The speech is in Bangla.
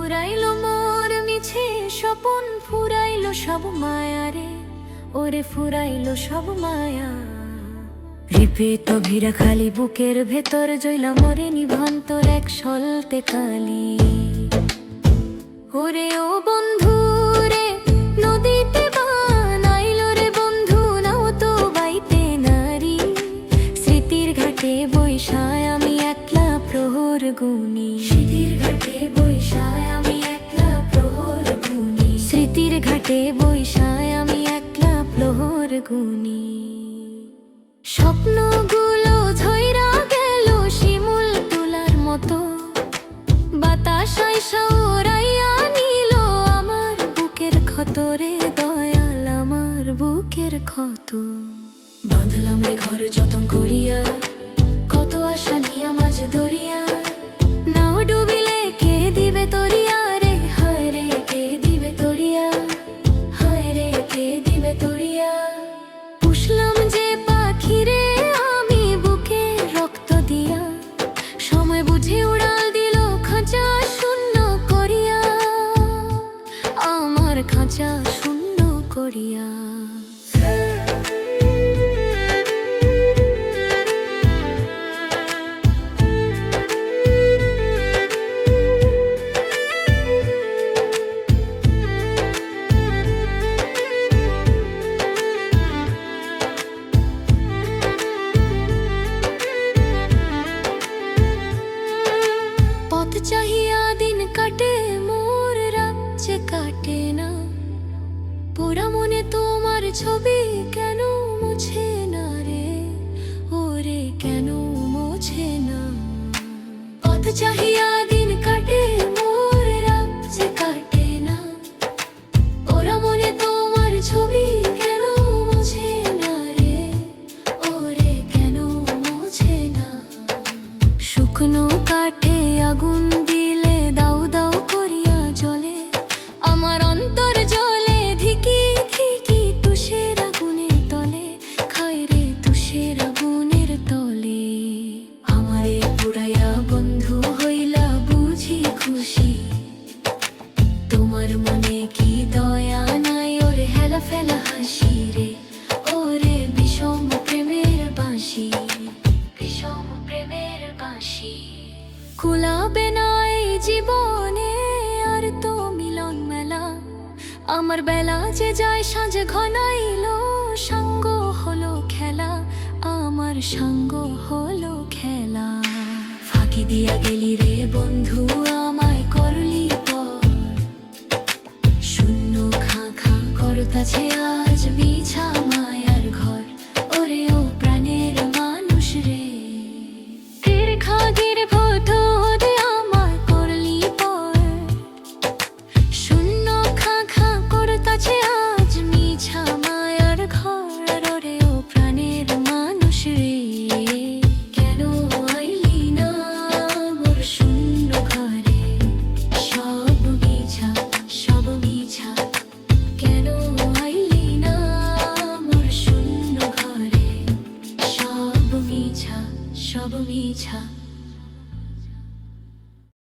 ফুরাইলো মোর মিছে স্বপন, ফুরাইলো সব মায়ারে, ওরে ফুরাইলো সব মায়া। রিপিত ভিড়া খালি বুকের ভেতর, জইলা মরে নিভন্তর এক সলতে কালি। ওরে ও বন্ধু রে, নদীতে বানাইলো রে বন্ধু, নাও তো বাইতে নারী। স্মৃতির ঘাটে বৈশায় আমি একলা প্রহর গুনি, স্মৃতির ঘাটে বৈশায় আমি একলা প্রহর গুনি, স্মৃতির ঘাটে বৈশায় আমি একলা প্রহর গুনি। স্বপ্নগুলো ঝইরা গেল শিমুল তুলার মতো, বাতাস আইসা ওরাইয়া নিল আমার বুকের ক্ষত রে দয়াল, আমার বুকের ক্ষত। বাঁধলাম রে ঘর যতন করিয়া, কত আশা নিয়া মাঝ দরিয়া, নাও ডুবিলে কে দিবে তরিয়া রে, হায় রে কে দিবে তরিয়া, হায় রে কে দিবে তরিয়া। পুষলাম যে পাখি রে আমি বুকে রক্ত দিয়া, সময় বুঝে উড়াল দিল খাঁচা শূন্য করিয়া, আমার খাঁচা শূন্য করিয়া। পথ চাহিয়া দিন কাটে মোর, রাজ্যে কাটে না। পোড়া মনে তোমার ছবি কেন মুছে না রে, ওরে কেন মুছে না। পথ চাহিয়া দিন কাটে মোর, রাজ্যে কাটে না। পোড়া মনে তোমার ছবি কেন মুছে না রে, ওরে কেন মুছে না। শুকনো কাঠে আগুন দিলে দাউ দাউ করিয়া জ্বলে, আমার অন্তর জ্বলে ধিকি ধিকি তুষের আগুনের তলে, খায় রে তুষের আগুনের তলে। আমারে পুরাইয়া বন্ধু হইলা বুঝি খুশি, তোমার মনে কি দয়া নাই, ওরে হেলা ফেলা হাসি রে, ওরে বিষম প্রেমের বাঁশি, বিষম প্রেমের বাঁশি। কুলাবে না এই জীবনে আর তো মিলন মেলা, আমার বেলা যে যায় সাঁঝ ঘনাইলো, সাঙ্গ হলো খেলা, আমার সাঙ্গ হলো খেলা। ফাঁকি দিয়া গেলি রে বন্ধু আমায় করলি পর, শূন্য খা খা করতাছে আর